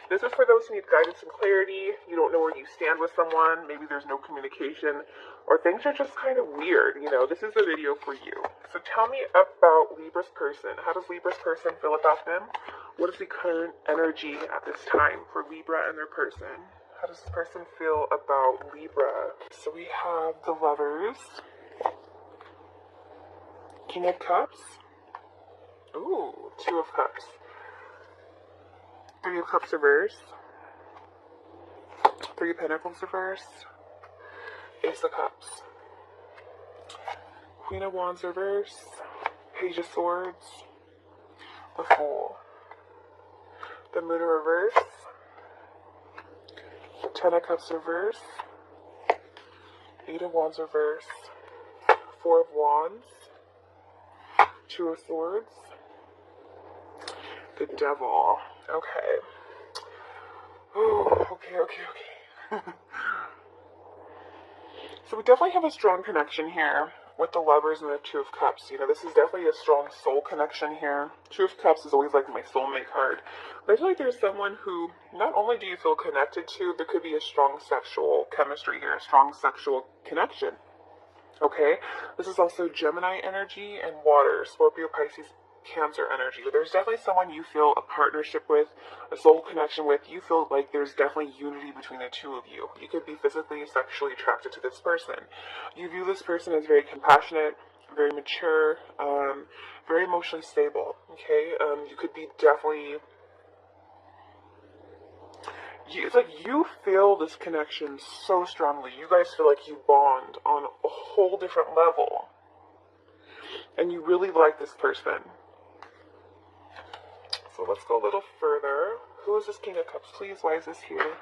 This is for those who need guidance and clarity. You don't know where you stand with someone. Maybe there's no communication, or things are just kind of weird. This is a video for you. So tell me about Libra's person. How does Libra's person feel about them? What is the current energy at this time for Libra and their person? How does this person feel about Libra? So we have the Lovers, King of Cups, ooh, Two of Cups, Three of Cups reverse, Three of Pentacles reverse, Ace of Cups, Queen of Wands reverse, Page of Swords, the Fool, the Moon in reverse, Ten of Cups reverse, Eight of Wands reverse, Four of Wands, Two of Swords, the Devil. Okay. Ooh, okay. So we definitely have a strong connection here with the Lovers and the Two of Cups. This is definitely a strong soul connection here. Two of Cups is always like my soulmate card. But I feel like there's someone who not only do you feel connected to, there could be a strong sexual chemistry here, a strong sexual connection. Okay? This is also Gemini energy and water, Scorpio, Pisces, Cancer energy. There's definitely someone you feel a partnership with, a soul connection with. You feel like there's definitely unity between the two of you. You could be physically, sexually attracted to this person. You view this person as very compassionate, very mature, very emotionally stable. Okay, you could be definitely. It's like you feel this connection so strongly. You guys feel like you bond on a whole different level, and you really like this person. So let's go a little further. Who is this King of Cups, please? Why is this here?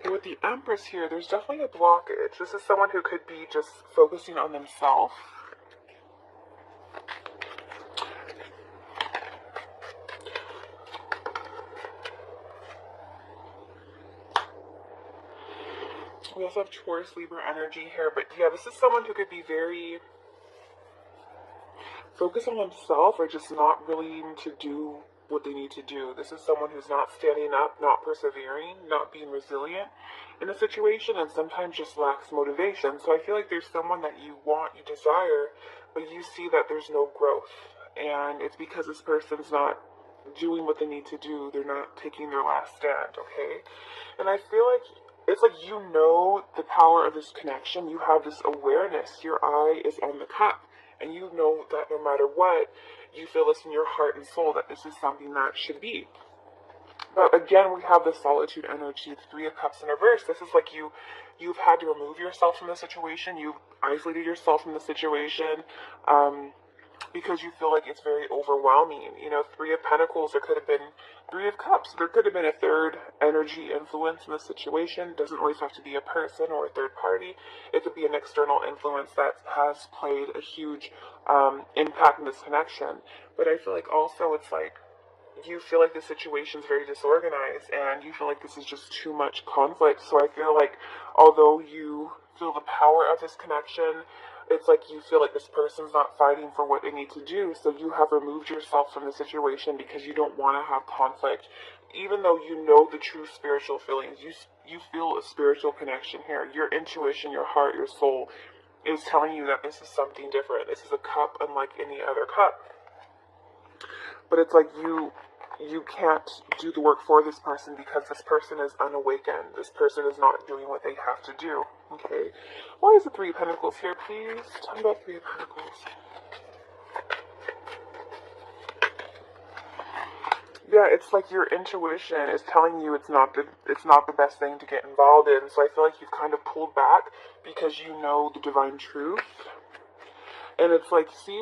Okay, with the Empress here, there's definitely a blockage. This is someone who could be just focusing on themselves. We also have Taurus, Libra energy here. But yeah, this is someone who could be very focus on themselves or just not willing to do what they need to do. This is someone who's not standing up, not persevering, not being resilient in a situation, and sometimes just lacks motivation. So I feel like there's someone that you want, you desire, but you see that there's no growth. And it's because this person's not doing what they need to do. They're not taking their last stand, okay? And I feel like it's like the power of this connection. You have this awareness. Your eye is on the cup. And you know that no matter what, you feel this in your heart and soul that this is something that should be. But again, we have the solitude energy, the Three of Cups in reverse. This is like you've had to remove yourself from the situation. You've isolated yourself from the situation because you feel like it's very overwhelming. Three of Pentacles, there could have been Three of Cups. There could have been a third energy influence in the situation. It doesn't always have to be a person or a third party. It could be an external influence that has played a huge impact in this connection. But I feel like also it's like you feel like the situation is very disorganized and you feel like this is just too much conflict. So I feel like although you feel the power of this connection, it's like you feel like this person's not fighting for what they need to do, so you have removed yourself from the situation because you don't want to have conflict. Even though you know the true spiritual feelings, you feel a spiritual connection here. Your intuition, your heart, your soul is telling you that this is something different. This is a cup unlike any other cup. But it's like you can't do the work for this person because this person is unawakened. This person is not doing what they have to do. Okay. Why is the Three of Pentacles here, please? Tell me about Three of Pentacles. Yeah, it's like your intuition is telling you it's not the best thing to get involved in. So I feel like you've kind of pulled back because you know the divine truth. And it's like, see,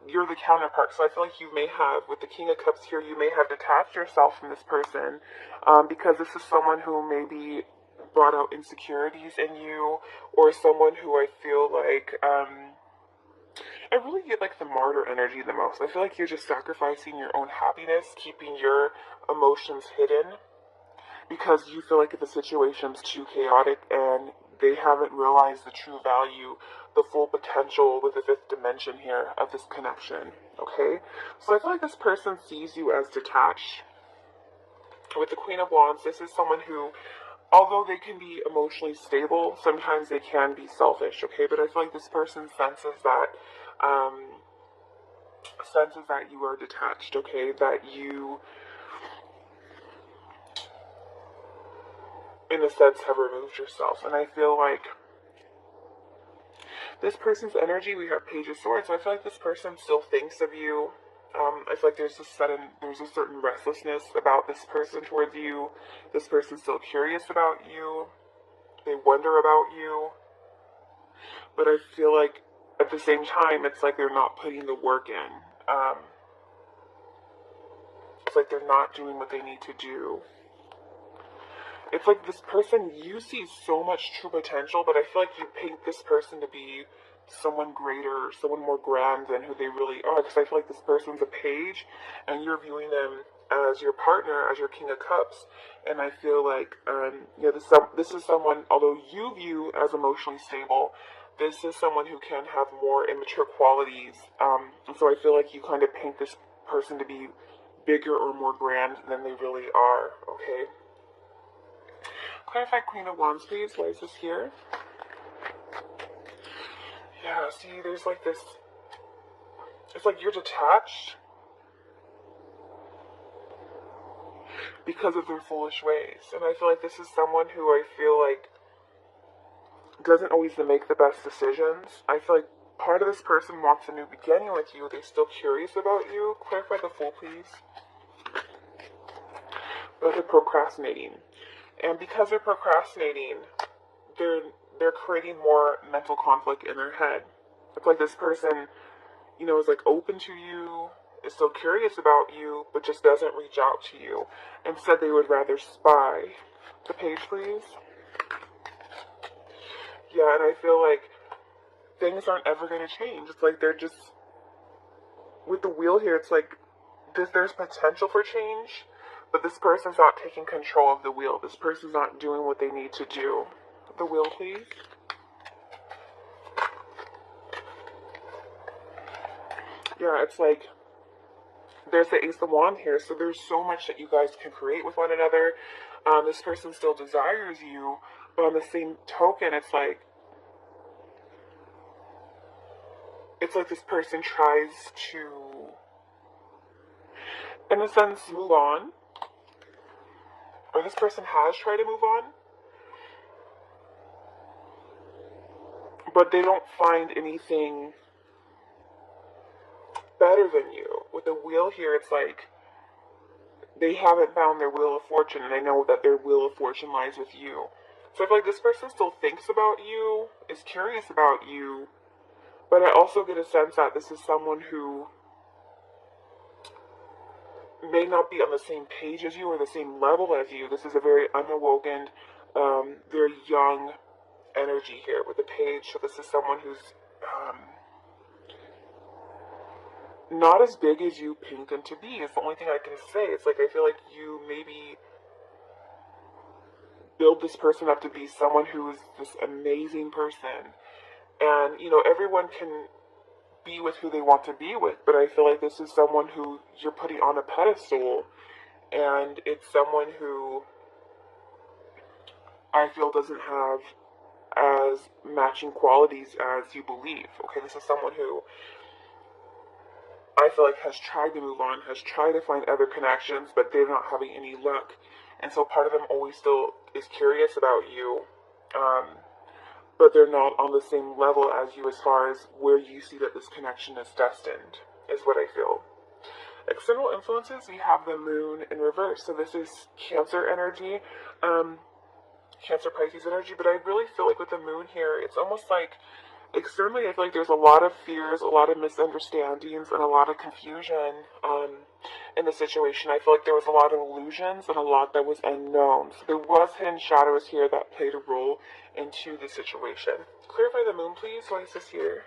you're the counterpart. So I feel like you may have, with the King of Cups here, you may have detached yourself from this person because this is someone who maybe brought out insecurities in you, or someone who I feel like, I really get like the martyr energy the most. I feel like you're just sacrificing your own happiness, keeping your emotions hidden, because you feel like if the situation's too chaotic and they haven't realized the true value, the full potential with the fifth dimension here of this connection, okay? So I feel like this person sees you as detached. With the Queen of Wands, this is someone who, although they can be emotionally stable, sometimes they can be selfish, okay? But I feel like this person senses that you are detached, okay? That you, in a sense, have removed yourself. And I feel like this person's energy, we have Page of Swords, so I feel like this person still thinks of you. I feel like there's a certain restlessness about this person towards you. This person's still curious about you. They wonder about you. But I feel like at the same time, it's like they're not putting the work in. It's like they're not doing what they need to do. It's like this person, you see so much true potential, but I feel like you paint this person to be someone greater, someone more grand than who they really are. Because I feel like this person's a page, and you're viewing them as your partner, as your King of Cups. And I feel like, this is someone, although you view as emotionally stable, this is someone who can have more immature qualities. And so I feel like you kind of paint this person to be bigger or more grand than they really are, okay? Clarify Queen of Wands, please. Why is this here? Yeah, see, there's like this... It's like you're detached because of their foolish ways. And I feel like this is someone who I feel like doesn't always make the best decisions. I feel like part of this person wants a new beginning with you. They're still curious about you. Clarify the Fool, please. But they're procrastinating. And because they're procrastinating, they're creating more mental conflict in their head. It's like this person, is like open to you, is still curious about you, but just doesn't reach out to you. Instead, they would rather spy. The Page, please. Yeah, and I feel like things aren't ever going to change. It's like they're just, with the Wheel here, it's like there's potential for change, but this person's not taking control of the wheel. This person's not doing what they need to do. The Wheel, please. Yeah, it's like there's the Ace of Wands here, so there's so much that you guys can create with one another. This person still desires you, but on the same token, it's like this person tries to, in a sense, move on. Or this person has tried to move on, but they don't find anything better than you. With the Wheel here, it's like they haven't found their Wheel of Fortune, and they know that their Wheel of Fortune lies with you. So I feel like this person still thinks about you, is curious about you, but I also get a sense that this is someone who may not be on the same page as you or the same level as you. This is a very unawoken, very young energy here with the Page. So this is someone who's not as big as you paint them to be. It's the only thing I can say. It's like I feel like you maybe build this person up to be someone who is this amazing person. And, everyone can be with who they want to be with, but I feel like this is someone who you're putting on a pedestal, and it's someone who I feel doesn't have as matching qualities as you believe. Okay, this is someone who I feel like has tried to move on, has tried to find other connections, but they're not having any luck. And so part of them always still is curious about you, but they're not on the same level as you as far as where you see that this connection is destined, is what I feel. External influences, we have the Moon in reverse. So this is Cancer energy, Cancer Pisces energy, but I really feel like with the Moon here, it's almost like externally, I feel like there's a lot of fears, a lot of misunderstandings, and a lot of confusion in the situation. I feel like there was a lot of illusions and a lot that was unknown. So there was hidden shadows here that played a role into the situation. Clarify the Moon, please. Why is this here?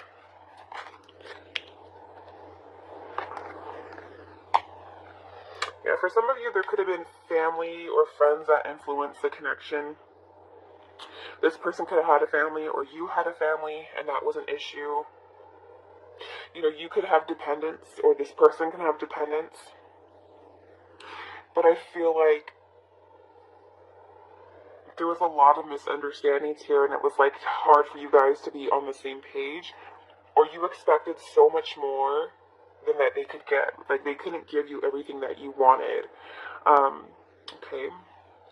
Yeah, for some of you, there could have been family or friends that influenced the connection. This person could have had a family, or you had a family, and that was an issue. You know, you could have dependents, or this person can have dependents. But I feel like there was a lot of misunderstandings here, and it was like hard for you guys to be on the same page, or you expected so much more than that they could get. Like, they couldn't give you everything that you wanted. Okay.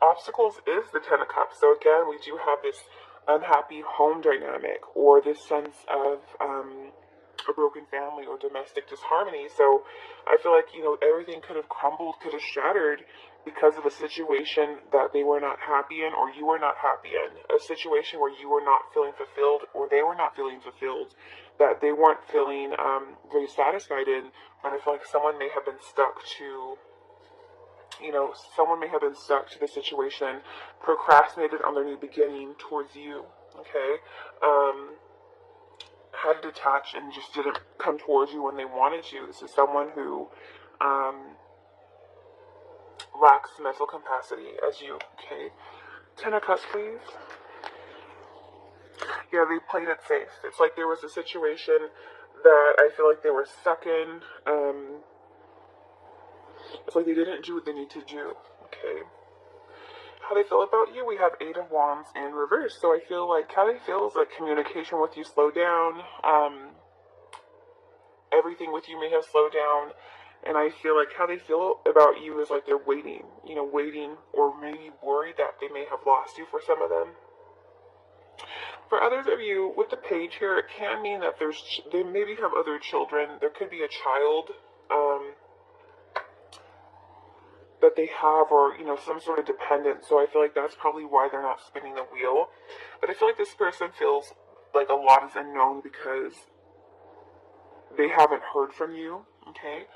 Obstacles is the Ten of Cups. So again, we do have this unhappy home dynamic, or this sense of a broken family or domestic disharmony. So I feel like, you know, everything could have crumbled, could have shattered because of a situation that they were not happy in, or you were not happy in. A situation where you were not feeling fulfilled, or they were not feeling fulfilled, that they weren't feeling very satisfied in. But I feel like someone may have been stuck to, you know, someone may have been stuck to the situation, procrastinated on their new beginning towards you, okay? Had to detach and just didn't come towards you when they wanted to. This is someone who lacks mental capacity as you, okay? Ten of Cups, please. Yeah, they played it safe. It's like there was a situation that I feel like they were stuck in. It's like they didn't do what they need to do, okay? How they feel about you, we have Eight of Wands in reverse. So I feel like how they feel is like communication with you slowed down. Everything with you may have slowed down. And I feel like how they feel about you is like they're waiting, you know, waiting, or maybe worried that they may have lost you for some of them. For others of you, with the Page here, it can mean that they maybe have other children. There could be a child that they have, or, you know, some sort of dependence. So I feel like that's probably why they're not spinning the wheel. But I feel like this person feels like a lot is unknown because they haven't heard from you, okay?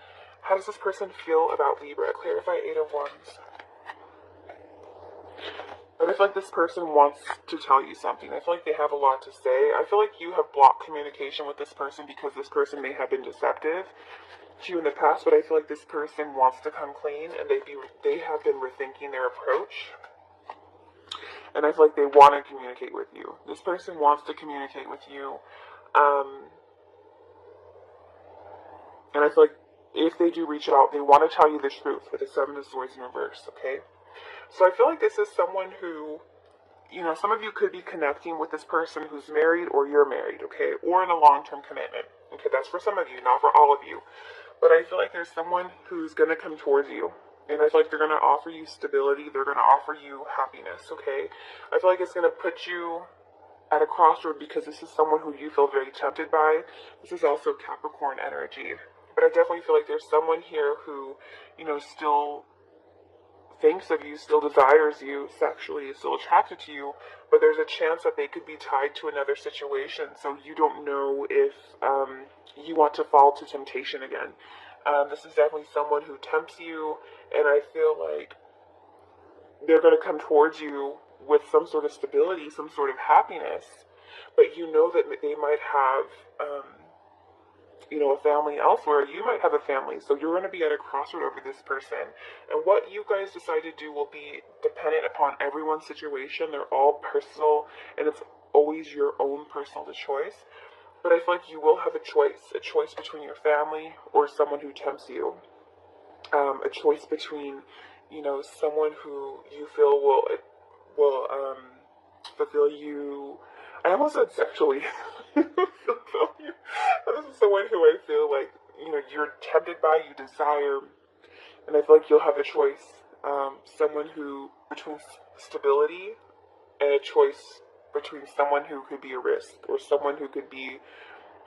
How does this person feel about Libra? Clarify Eight of Wands. But I feel like this person wants to tell you something. I feel like they have a lot to say. I feel like you have blocked communication with this person because this person may have been deceptive to you in the past, but I feel like this person wants to come clean, and they have been rethinking their approach. And I feel like they want to communicate with you. This person wants to communicate with you. And I feel like if they do reach out, they want to tell you the truth with the Seven of Swords in reverse, okay? So I feel like this is someone who, you know, some of you could be connecting with this person who's married, or you're married, okay? Or in a long-term commitment. Okay, that's for some of you, not for all of you. But I feel like there's someone who's going to come towards you. And I feel like they're going to offer you stability. They're going to offer you happiness, okay? I feel like it's going to put you at a crossroad because this is someone who you feel very tempted by. This is also Capricorn energy. But I definitely feel like there's someone here who, you know, still thinks of you, still desires you sexually, is still attracted to you, but there's a chance that they could be tied to another situation, so you don't know if you want to fall to temptation again. This is definitely someone who tempts you, and I feel like they're going to come towards you with some sort of stability, some sort of happiness, but you know that they might have you know, a family elsewhere. You might have a family, so you're going to be at a crossroad over this person. And what you guys decide to do will be dependent upon everyone's situation. They're all personal, and it's always your own personal choice. But I feel like you will have a choice between your family or someone who tempts you. A choice between, you know, someone who you feel will fulfill you. I almost said sexually. Fulfill you. This is someone who I feel like, you know, you're tempted by, you desire, and I feel like you'll have a choice. Someone who, between stability and a choice between someone who could be a risk, or someone who could be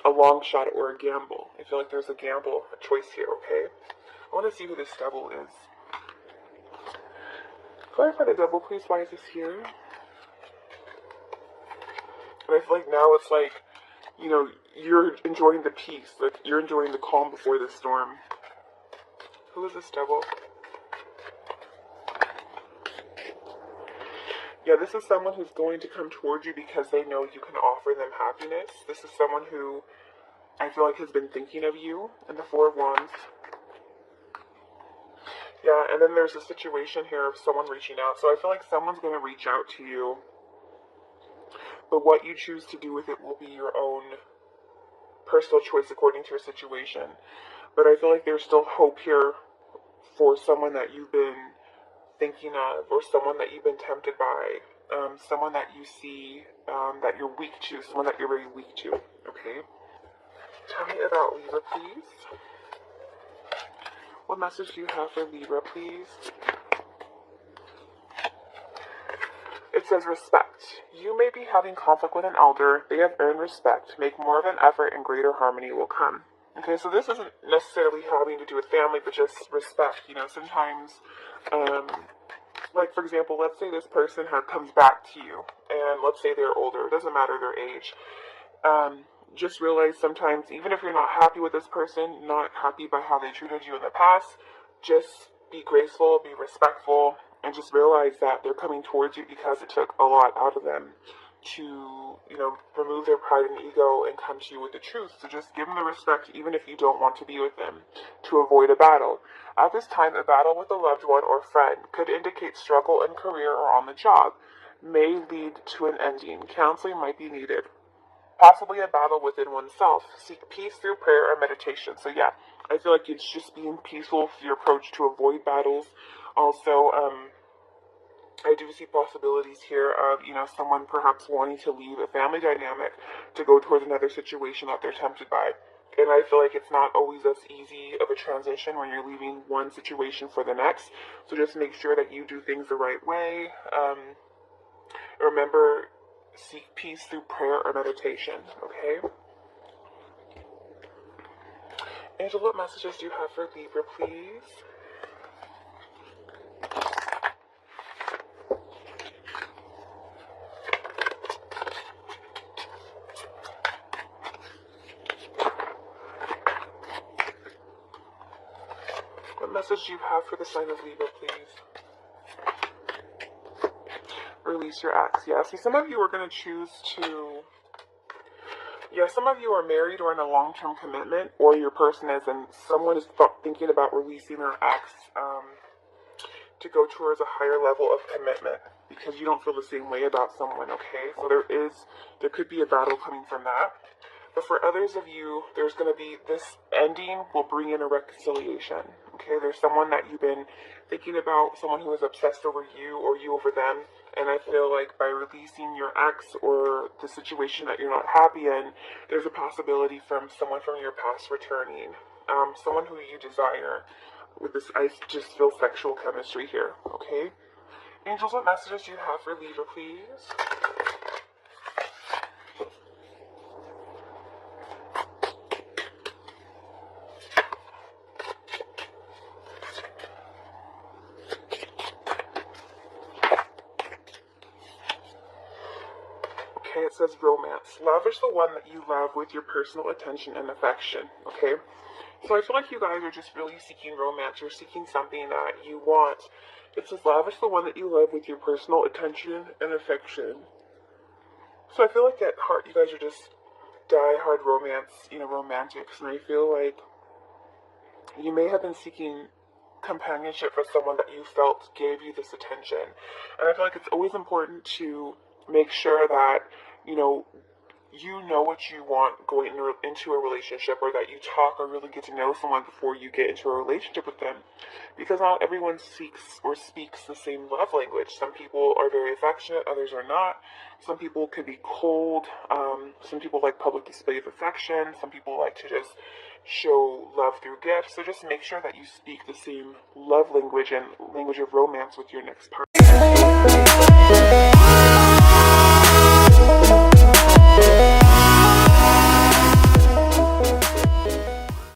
a long shot or a gamble. I feel like there's a gamble, a choice here, okay? I want to see who this devil is. Clarify the devil, please. Why is this here? And I feel like now it's like, you know, you're enjoying the peace. Like, you're enjoying the calm before the storm. Who is this devil? Yeah, this is someone who's going to come towards you because they know you can offer them happiness. This is someone who I feel like has been thinking of you, in the Four of Wands. Yeah, and then there's a situation here of someone reaching out. So I feel like someone's going to reach out to you but what you choose to do with it will be your own personal choice according to your situation. But I feel like there's still hope here for someone that you've been thinking of, or someone that you've been tempted by, someone that you see that you're weak to, someone that you're very weak to, okay? Tell me about Libra, please. What message do you have for Libra, please? It says respect. You may be having conflict with an elder. They have earned respect. Make more of an effort and greater harmony will come. Okay, so this isn't necessarily having to do with family, but just respect. You know, sometimes, like for example, let's say this person comes back to you, and let's say they're older. It doesn't matter their age. Just realize sometimes, even if you're not happy with this person, not happy by how they treated you in the past, just be graceful, be respectful, and just realize that they're coming towards you because it took a lot out of them to, you know, remove their pride and ego and come to you with the truth. So just give them the respect, even if you don't want to be with them, to avoid a battle. At this time, a battle with a loved one or friend could indicate struggle in career or on the job, may lead to an ending. Counseling might be needed. Possibly a battle within oneself. Seek peace through prayer or meditation. So yeah, I feel like it's just being peaceful with your approach to avoid battles. Also, I do see possibilities here of, you know, someone perhaps wanting to leave a family dynamic to go towards another situation that they're tempted by. And I feel like it's not always as easy of a transition when you're leaving one situation for the next. So just make sure that you do things the right way. Remember, seek peace through prayer or meditation, okay? Angel, what messages do you have for Libra, please? What message do you have for the sign of Libra, please? Release your ex. Yeah, see, some of you are going to choose to... Yeah, some of you are married or in a long-term commitment, or your person is, and someone is thinking about releasing their ex to go towards a higher level of commitment because you don't feel the same way about someone, okay? So there could be a battle coming from that. But for others of you, there's going to be, this ending will bring in a reconciliation, okay? There's someone that you've been thinking about, someone who is obsessed over you or you over them, and I feel like by releasing your ex or the situation that you're not happy in, there's a possibility from someone from your past returning, someone who you desire. With this, I just feel sexual chemistry here, okay? Angels, what messages do you have for Libra, please? Okay, it says romance. Lavish the one that you love with your personal attention and affection, okay? So I feel like you guys are just really seeking romance. You're seeking something that you want. It says lavish the one that you love with your personal attention and affection. So I feel like at heart you guys are just die-hard romance, you know, romantics. And I feel like you may have been seeking companionship for someone that you felt gave you this attention. And I feel like it's always important to make sure that, you know what you want going into a relationship, or that you talk or really get to know someone before you get into a relationship with them. Because not everyone seeks or speaks the same love language. Some people are very affectionate, others are not. Some people can be cold. Some people like public display of affection. Some people like to just show love through gifts. So just make sure that you speak the same love language and language of romance with your next partner.